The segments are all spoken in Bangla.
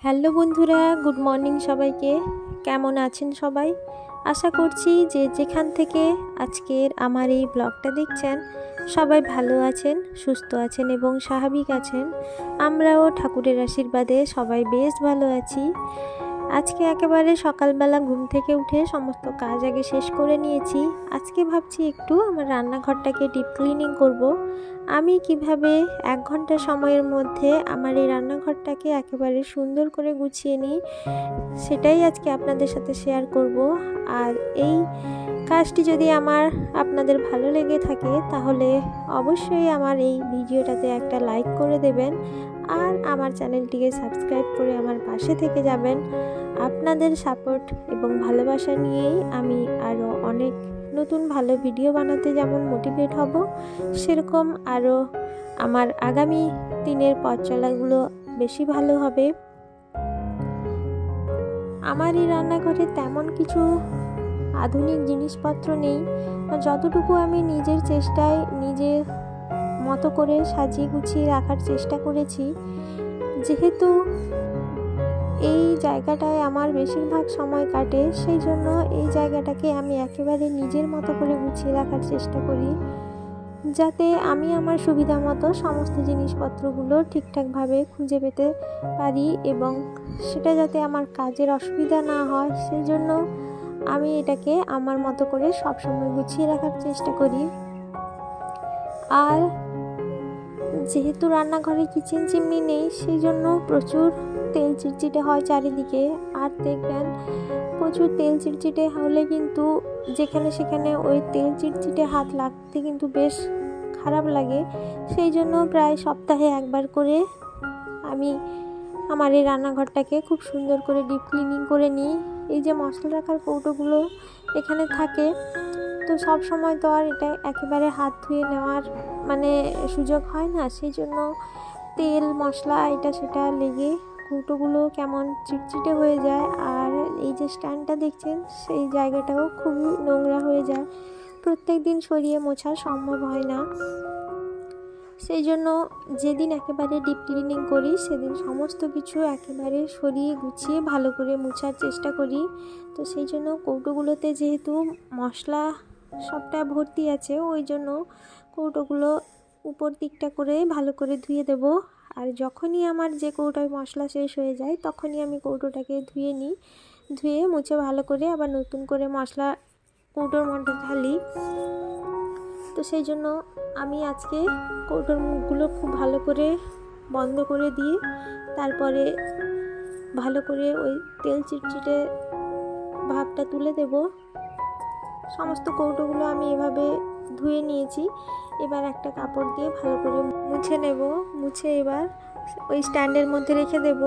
হ্যালো বন্ধুরা, গুড মর্নিং সবাইকে। কেমন আছেন সবাই? আশা করছি যে যেখান থেকে আজকের আমার এই ব্লগটা দেখছেন সবাই ভালো আছেন, সুস্থ আছেন এবং স্বাভাবিক আছেন। আমরাও ঠাকুরের আশীর্বাদে সবাই বেশ ভালো আছি। আজকে একেবারে সকালবেলা ঘুম থেকে উঠে সমস্ত কাজ আগে শেষ করে নিয়েছি। আজকে ভাবছি একটু আমার রান্নাঘরটাকে ডিপ ক্লিনিং করব। আমি কিভাবে 1 ঘন্টা সময়ের মধ্যে আমার এই রান্নাঘরটাকে একেবারে সুন্দর করে গুছিয়ে নিই, সেটাই আজকে আপনাদের সাথে শেয়ার করব। আর এই কাজটি যদি আপনাদের ভালো লেগে থাকে তাহলে অবশ্যই আমার এই ভিডিওটাতে একটা লাইক করে দেবেন আর আমার চ্যানেলটিকে সাবস্ক্রাইব করে আমার পাশে থেকে যাবেন। আপনাদের সাপোর্ট এবং ভালোবাসা নিয়েই আমি আরও অনেক নতুন ভালো ভিডিও বানাতে যেমন মোটিভেট হব, সেরকম আরও আমার আগামী দিনের পথ চলাগুলো বেশি ভালো হবে। আমার এই রান্নাঘরে তেমন কিছু আধুনিক জিনিসপত্র নেই, যতটুকু আমি নিজের চেষ্টায় নিজের মতো করে সাজিয়ে গুছিয়ে রাখার চেষ্টা করেছি। যেহেতু এই জায়গাটায় আমার বেশিরভাগ সময় কাটে, সেই জন্য এই জায়গাটাকে আমি একেবারে নিজের মতো করে গুছিয়ে রাখার চেষ্টা করি, যাতে আমি আমার সুবিধা মতো সমস্ত জিনিসপত্রগুলো ঠিকঠাকভাবে খুঁজে পেতে পারি এবং সেটা যাতে আমার কাজের অসুবিধা না হয়, সেই জন্য আমি এটাকে আমার মতো করে সবসময় গুছিয়ে রাখার চেষ্টা করি। আর যেহেতু রান্নাঘরে কিচেন চিমনি নেই, সেই জন্য প্রচুর তেল চিটচিটে হয় চারিদিকে। আর দেখবেন প্রচুর তেল চিটচিটে হলে কিন্তু যেখানে সেখানে ওই তেল চিটচিটে হাত লাগতে কিন্তু বেশ খারাপ লাগে। সেই জন্য প্রায় সপ্তাহে একবার করে আমি আমার এই রান্নাঘরটাকে খুব সুন্দর করে ডিপ ক্লিনিং করে নিই। এই যে মশলা রাখার কৌটোগুলো এখানে থাকে, তো সব সময় তো আর এটা একেবারে হাত ধুয়ে নেওয়ার সুযোগ হয় না, সেই জন্য তেল মশলা এটা সেটা লেগে কৌটোগুলো কেমন চিটচিটে হয়ে যায়। আর এই যে স্ট্যান্ডটা দেখছেন, সেই জায়গাটাও খুবই নোংরা হয়ে যায়, প্রত্যেক দিন সরিয়ে মোছা সম্ভব হয় না। সেই জন্য যেদিন একেবারে ডিপ ক্লিনিং করি সেদিন সমস্ত কিছু একেবারে সরিয়ে গুছিয়ে ভালো করে মোছার চেষ্টা করি। তো সেই জন্য কৌটোগুলোতে যেহেতু মশলা সবটা ভর্তি আছে, ওই জন্য কৌটোগুলো উপর দিকটা করে ভালো করে ধুয়ে দেব। আর যখনই আমার যে কৌটোয় মশলা শেষ হয়ে যায় তখনই আমি কৌটোটাকে ধুয়ে নিই, ধুয়ে মুছে ভালো করে আবার নতুন করে মশলা কৌটোর মধ্যে ঢালি। তো সেই জন্য আমি আজকে কৌটোর মুখগুলো খুব ভালো করে বন্ধ করে দিয়ে তারপরে ভালো করে ওই তেল চিটচিটে ভাবটা তুলে দেব। সমস্ত কৌটোগুলো আমি এভাবে ধুয়ে নিয়েছি। এবার একটা কাপড় দিয়ে ভালো করে মুছে নেব, মুছে এবার ওই স্ট্যান্ডের মধ্যে রেখে দেব।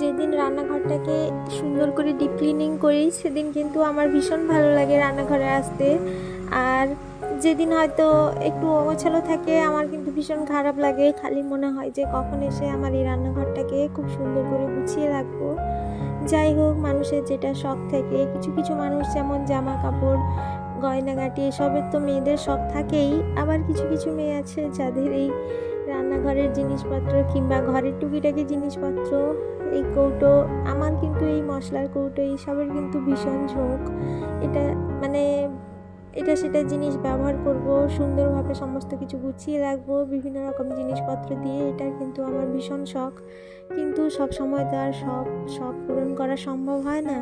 যেদিন রান্নাঘরটাকে সুন্দর করে ডিপ ক্লিনিং করি সেদিন কিন্তু আমার ভীষণ ভালো লাগে রান্নাঘরে আসতে। আর যেদিন হয়তো একটু অগোছালো থাকে আমার কিন্তু ভীষণ খারাপ লাগে, খালি মনে হয় যে কখন এসে আমার এই রান্নাঘরটাকে খুব সুন্দর করে গুছিয়ে রাখবো। যাই হোক, মানুষের যেটা শখ থাকে, কিছু কিছু মানুষ যেমন জামা কাপড় গয়নাগাটি এসবের তো মেয়েদের শখ থাকেই, আবার কিছু কিছু মেয়ে আছে যাদের এই রান্নাঘরের জিনিসপত্র কিংবা ঘরের টুকিটাকি জিনিসপত্র, এই কৌটো, আমার কিন্তু এই মশলার কৌটো এইসবের কিন্তু ভীষণ ঝোঁক। এটা সেটা জিনিস ব্যবহার করব, সুন্দরভাবে সমস্ত কিছু গুছিয়ে রাখবো বিভিন্ন রকম জিনিসপত্র দিয়ে, এটা কিন্তু আমার ভীষণ শখ। কিন্তু সব সময় তো আর সব শখ পূরণ করা সম্ভব হয় না।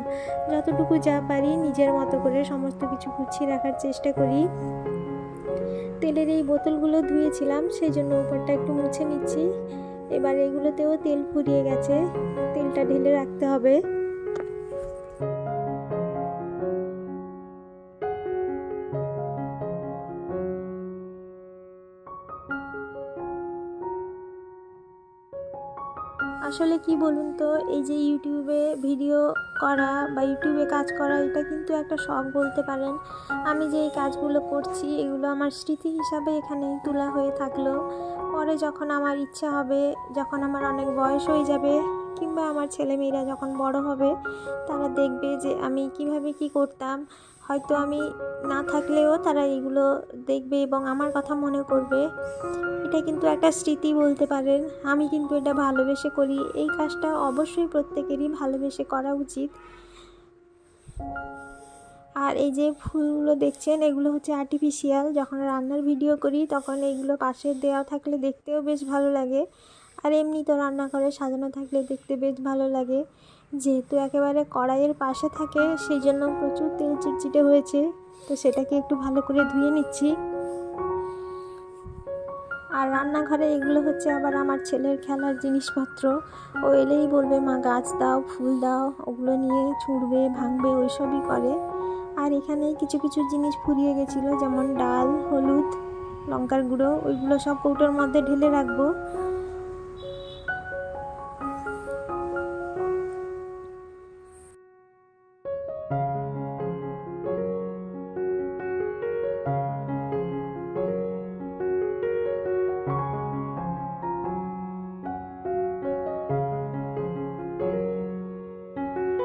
যতটুকু যা পারি নিজের মতো করে সমস্ত কিছু গুছিয়ে রাখার চেষ্টা করি। তেলের এই বোতলগুলো ধুয়েছিলাম, সেই জন্য উপরটা একটু মুছে নিচ্ছি। এবার এগুলোতেও তেল ফুরিয়ে গেছে, তেলটা ঢেলে রাখতে হবে। আসলে কি বলুন তো, এই যে ইউটিউবে ভিডিও করা বা ইউটিউবে কাজ করা, এটা কিন্তু একটা শখ বলতে পারেন। আমি যে এই কাজগুলো করছি এগুলো আমার স্মৃতি হিসাবে এখানেই তোলা হয়ে থাকলো। পরে যখন আমার ইচ্ছা হবে, যখন আমার অনেক বয়স হয়ে যাবে, কিংবা আমার ছেলেমেয়েরা যখন বড় হবে, তারা দেখবে যে আমি কিভাবে কি করতাম। হয়তো আমি না থাকলেও তারা এগুলো দেখবে এবং আমার কথা মনে করবে। এটা কিন্তু একটা স্মৃতি বলতে পারেন। আমি কিন্তু এটা ভালোবেসে করি। এই কাজটা অবশ্যই প্রত্যেকেরই ভালোবেসে করা উচিত। আর এই যে ফুলগুলো দেখছেন, এগুলো হচ্ছে আর্টিফিশিয়াল। যখন রান্নার ভিডিও করি তখন এইগুলো পাশে দেওয়া থাকলে দেখতেও বেশ ভালো লাগে, আর এমনি তো রান্নাঘরে সাজানো থাকলে দেখতে বেশ ভালো লাগে। যেহেতু একেবারে কড়াইয়ের পাশে থাকে, সেই জন্য প্রচুর তেল চিটচিটে হয়েছে, তো সেটাকে একটু ভালো করে ধুয়ে নিচ্ছি। আর রান্নাঘরে এগুলো হচ্ছে আবার আমার ছেলের খেলার জিনিসপত্র। ও এলেই বলবে মা গাছ দাও, ফুল দাও, ওগুলো নিয়ে ছুঁড়বে, ভাঙবে, ওইসবই করে। আর এখানে কিছু কিছু জিনিস ফুরিয়ে গেছিলো, যেমন ডাল, হলুদ, লঙ্কার গুঁড়ো, ওইগুলো সব কৌটোর মধ্যে ঢেলে রাখবো।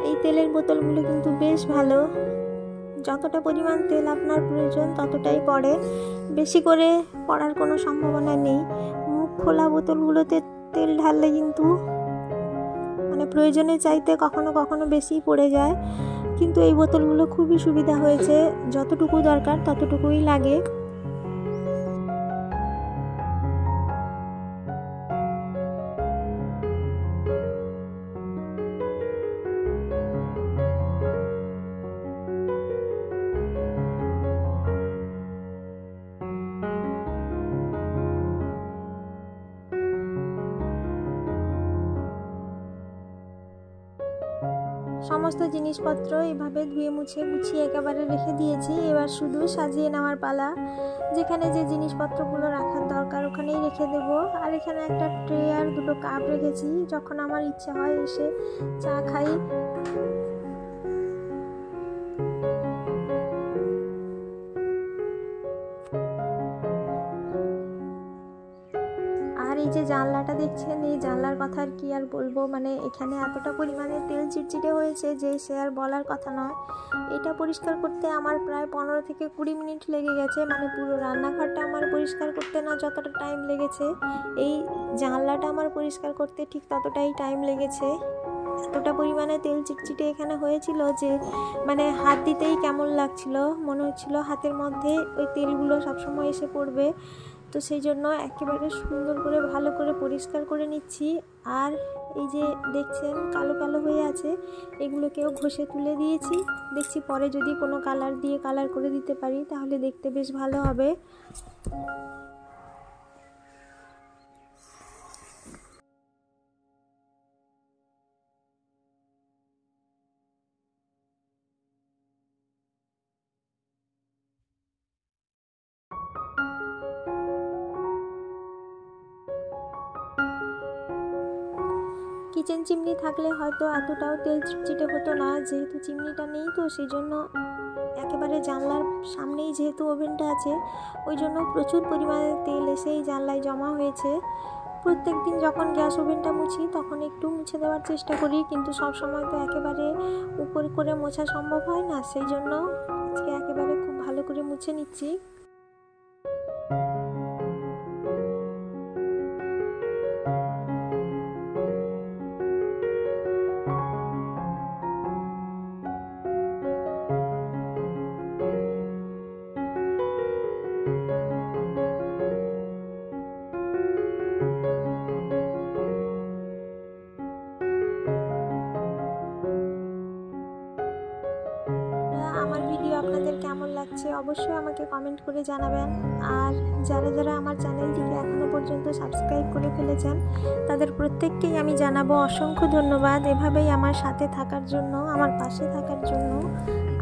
এই তেলের বোতলগুলো কিন্তু বেশ ভালো। যতটা পরিমাণ তেল আপনার প্রয়োজন ততটাই পড়ে, বেশি করে পড়ার কোনো সম্ভাবনা নেই। মুখ খোলা বোতলগুলোতে তেল ঢাললে কিন্তু মানে প্রয়োজনের চাইতে কখনো কখনো বেশি পড়ে যায়, কিন্তু এই বোতলগুলো খুবই সুবিধা হয়েছে, যতটুকু দরকার ততটুকুই লাগে। সমস্ত জিনিসপত্র এভাবে ধুয়ে মুছে গুছিয়ে একেবারে রেখে দিয়েছি। এবার শুধু সাজিয়ে নেওয়ার পালা। যেখানে যে জিনিসপত্রগুলো রাখার দরকার ওখানেই রেখে দেব। আর এখানে একটা ট্রে আর দুটো কাপ রেখেছি, যখন আমার ইচ্ছা হয় এসে চা খাই। আর এই যে জানলাটা দেখছেন, এই জানলার কথা আর কি আর বলবো, মানে এখানে এতটা পরিমাণে তেল চিটচিটে হয়েছে যে সে আর বলার কথা নয়। এটা পরিষ্কার করতে আমার প্রায় 15 থেকে 20 মিনিট লেগে গেছে। মানে পুরো রান্নাঘরটা আমার পরিষ্কার করতে না যতটা টাইম লেগেছে, এই জানলাটা আমার পরিষ্কার করতে ঠিক ততটাই টাইম লেগেছে। এতটা পরিমাণে তেল চিটচিটে এখানে হয়েছিল যে মানে হাত দিতেই কেমন লাগছিল, মনে হচ্ছিল হাতের মধ্যে ওই তেলগুলো সবসময় এসে পড়বে। তো সেই জন্য একেবারে সুন্দর করে ভালো করে পরিষ্কার করে নিচ্ছি। আর এই যে দেখছেন কালো কালো হয়ে আছে, এগুলোকেও ঘষে তুলে দিয়েছি। দেখছি পরে যদি কোনো কালার দিয়ে কালার করে দিতে পারি তাহলে দেখতে বেশ ভালো হবে। কিচেন চিমনি থাকলে হয়তো এতটাও তেল চিটচিটে হতো না, যেহেতু চিমনিটা নেই তো সেই জন্য একেবারে জানলার সামনেই যেহেতু ওভেনটা আছে, ওই জন্য প্রচুর পরিমাণে তেল এসে এই জানলায় জমা হয়েছে। প্রত্যেক দিন যখন গ্যাস ওভেনটা মুছি তখন একটু মুছে দেওয়ার চেষ্টা করি, কিন্তু সব সময় তো একেবারে উপরে করে মোছা সম্ভব হয় না, সেই জন্য আজকে একেবারে খুব ভালো করে মুছে নিচ্ছি। আমার ভিডিও আপনাদের কেমন লাগছে অবশ্যই আমাকে কমেন্ট করে জানাবেন। আর যারা যারা আমার চ্যানেলটিকে এখনও পর্যন্ত সাবস্ক্রাইব করে ফেলেছেন তাদের প্রত্যেককেই আমি জানাবো অসংখ্য ধন্যবাদ, এভাবেই আমার সাথে থাকার জন্য, আমার পাশে থাকার জন্য।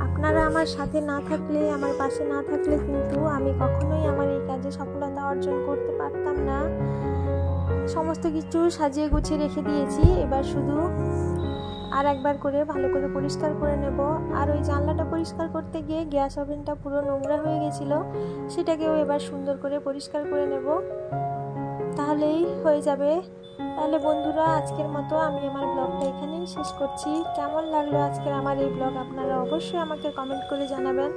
আপনারা আমার সাথে না থাকলে, আমার পাশে না থাকলে কিন্তু আমি কখনোই আমার এই কাজে সফলতা অর্জন করতে পারতাম না। সমস্ত কিছু সাজিয়ে গুছিয়ে রেখে দিয়েছি। এবার শুধু আর একবার করে ভালো করে পরিষ্কার করে নেব। আর ওই জানলাটা পরিষ্কার করতে গিয়ে গ্যাস ওভেনটা পুরো নোংরা হয়ে গেছিলো, সেটাকেও এবার সুন্দর করে পরিষ্কার করে নেব, তাহলেই হয়ে যাবে। তাহলে বন্ধুরা, আজকের মতো আমি আমার ব্লগটা এখানেই শেষ করছি। কেমন লাগলো আজকের আমার এই ব্লগ আপনারা অবশ্যই আমাকে কমেন্ট করে জানাবেন।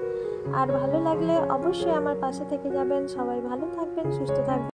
আর ভালো লাগলে অবশ্যই আমার পাশে থেকে যাবেন। সবাই ভালো থাকবেন, সুস্থ থাকবেন।